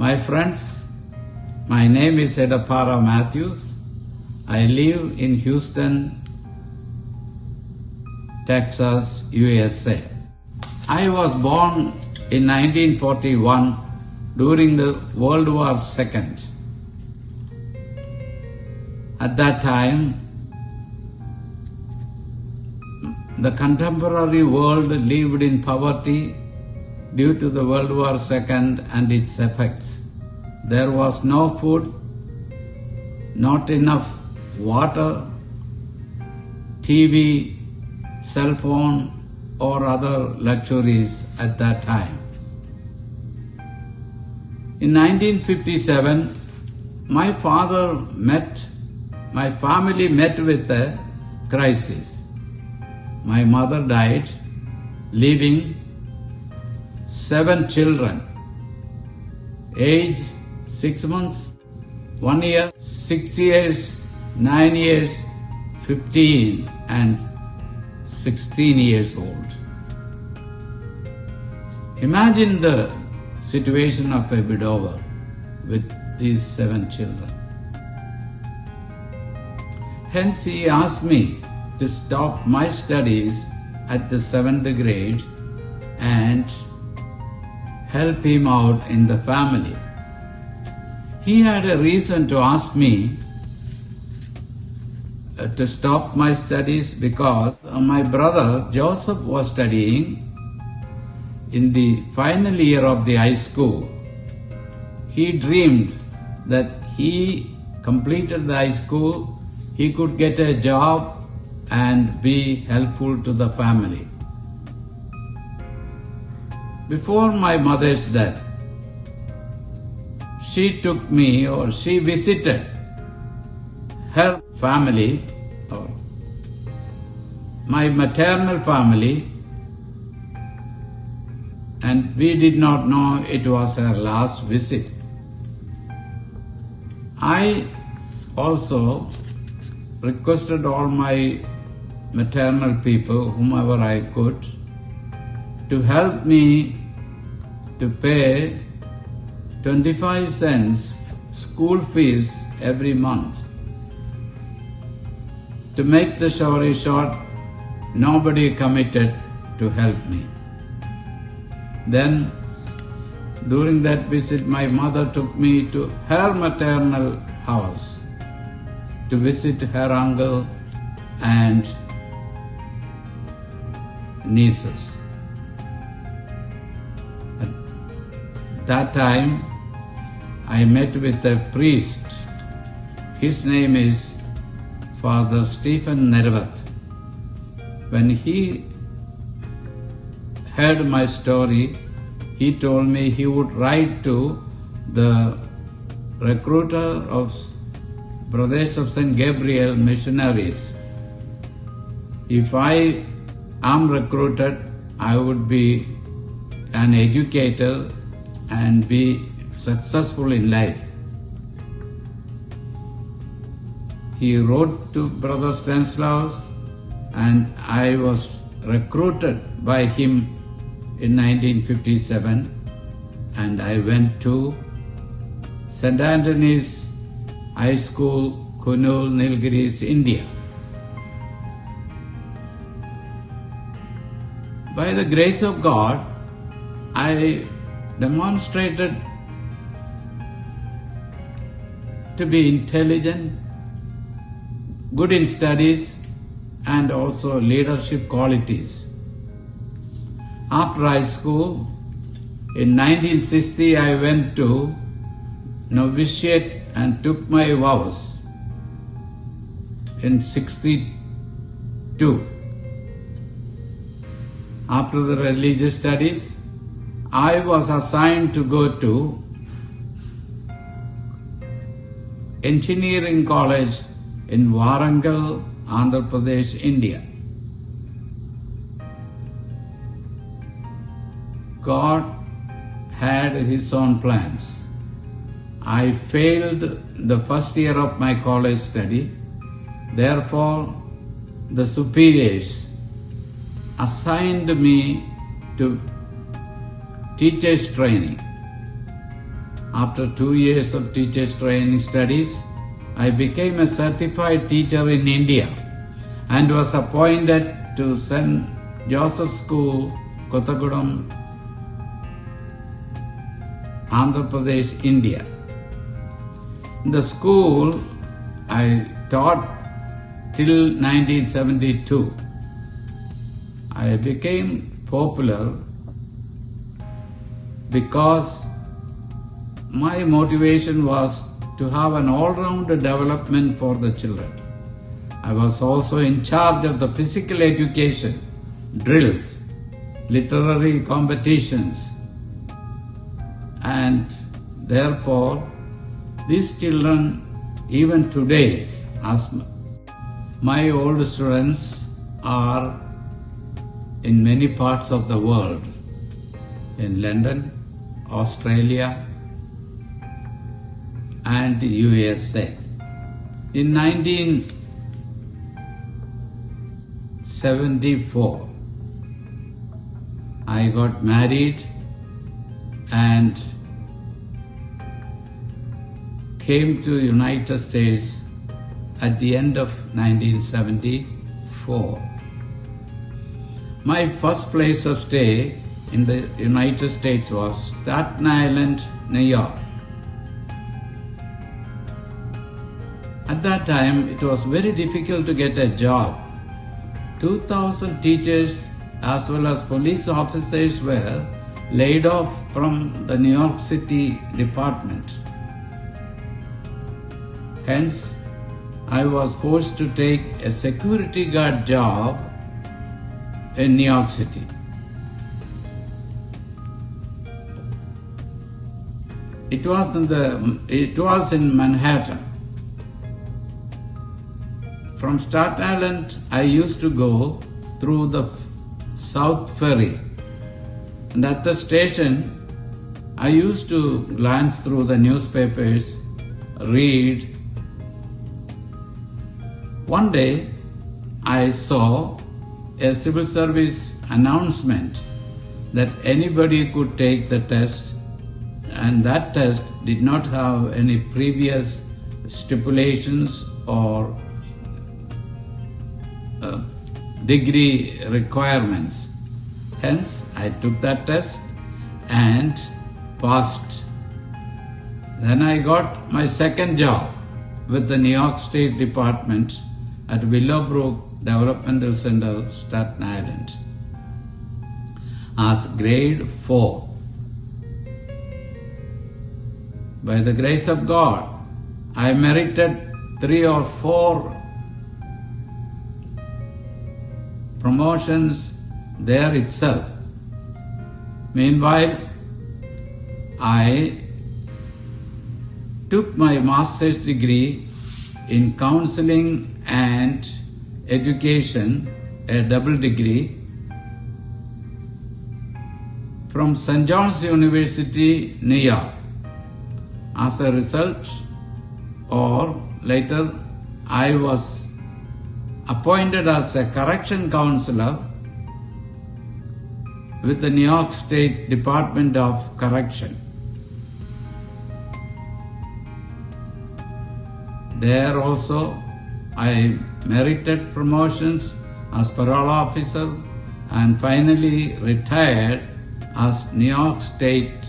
My friends, my name is Edapara Matthews. I live in Houston, Texas, USA. I was born in 1941 during the World War II. At that time, the contemporary world lived in poverty due to the World War II and its effects. There was no food, not enough water, TV, cell phone, or other luxuries at that time. In 1957, my family met with a crisis. My mother died, leaving 7 children, age 6 months, 1 year, 6 years, 9 years, 15 and 16 years old. Imagine the situation of a widower with these 7 children. Hence he asked me to stop my studies at the 7th grade and help him out in the family. He had a reason to ask me to stop my studies because my brother Joseph was studying in the final year of the high school. He dreamed that he completed the high school, he could get a job and be helpful to the family. Before my mother's death, she visited her family, or my maternal family, and we did not know it was her last visit. I also requested all my maternal people, whomever I could, to help me to pay 25 cents school fees every month. To make the story short, nobody committed to help me. Then, during that visit, my mother took me to her maternal house to visit her uncle and nieces. At that time, I met with a priest. His name is Father Stephen Nervath. When he heard my story, he told me he would write to the recruiter of Brothers of St. Gabriel missionaries. If I am recruited, I would be an educator and be successful in life. He wrote to Brother Stanislaus, and I was recruited by him in 1957, and I went to St. Anthony's High School, Kurnool, Nilgiris, India. By the grace of God, I demonstrated to be intelligent, good in studies, and also leadership qualities. After high school, in 1960, I went to novitiate and took my vows in 62. After the religious studies, I was assigned to go to engineering college in Warangal, Andhra Pradesh, India. God had His own plans. I failed the first year of my college study. Therefore, the superiors assigned me to teachers training. After 2 years of teachers training studies, I became a certified teacher in India and was appointed to St. Joseph School, Kottagudam, Andhra Pradesh, India. In the school, I taught till 1972. I became popular because my motivation was to have an all-round development for the children. I was also in charge of the physical education, drills, literary competitions, and therefore these children, even today, as my old students, are in many parts of the world, in London, Australia, and USA. In 1974, I got married and came to United States at the end of 1974. My first place of stay in the United States was Staten Island, New York. At that time, it was very difficult to get a job. 2,000 teachers as well as police officers were laid off from the New York City department. Hence, I was forced to take a security guard job in New York City. It was in Manhattan. From Staten Island, I used to go through the South Ferry, and at the station, I used to glance through the newspapers, read. One day, I saw a civil service announcement that anybody could take the test, and that test did not have any previous stipulations or degree requirements. Hence, I took that test and passed. Then I got my second job with the New York State Department at Willowbrook Developmental Center, Staten Island, as grade 4. By the grace of God, I merited 3 or 4 promotions there itself. Meanwhile, I took my master's degree in counseling and education, a double degree, from St. John's University, New York. As a result, or later, I was appointed as a correction counselor with the New York State Department of Correction. There also, I merited promotions as parole officer and finally retired as New York State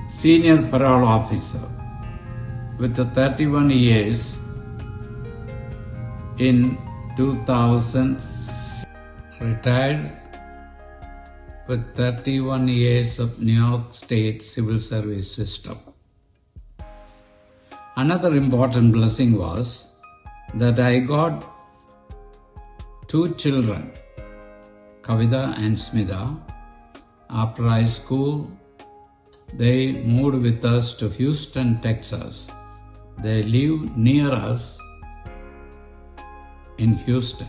Senior Parole Officer with 31 years in 2000. Retired with 31 years of New York State civil service system. Another important blessing was that I got 2 children, Kavita and Smita. After high school, they moved with us to Houston, Texas. They live near us in Houston.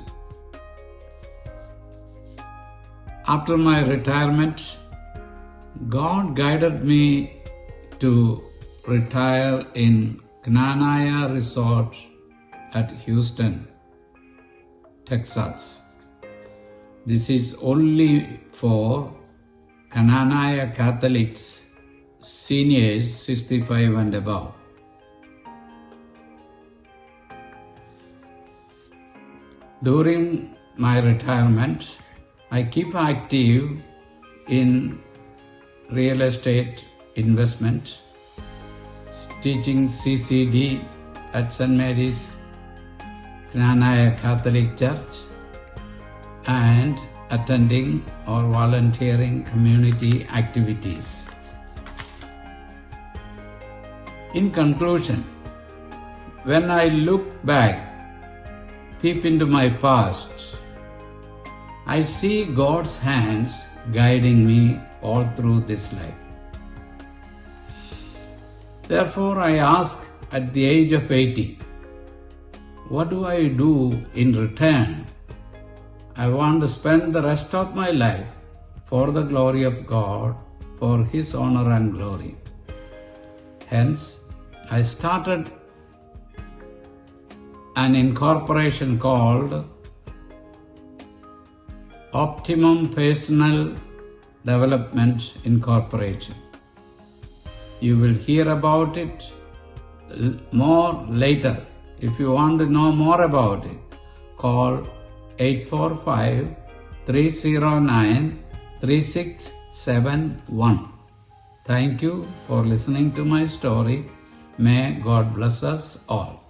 After my retirement, God guided me to retire in Kananaya Resort at Houston, Texas. This is only for Kananaya Catholics seniors 65 and above. During my retirement, I keep active in real estate investment, teaching CCD at St. Mary's Knanaya Catholic Church, and attending or volunteering community activities. In conclusion, when I look back, peep into my past, I see God's hands guiding me all through this life. Therefore, I ask at the age of 80, what do I do in return? I want to spend the rest of my life for the glory of God, for His honor and glory. Hence, I started an incorporation called Optimum Personal Development Incorporation. You will hear about it more later. If you want to know more about it, call 845-309-3671. Thank you for listening to my story. May God bless us all.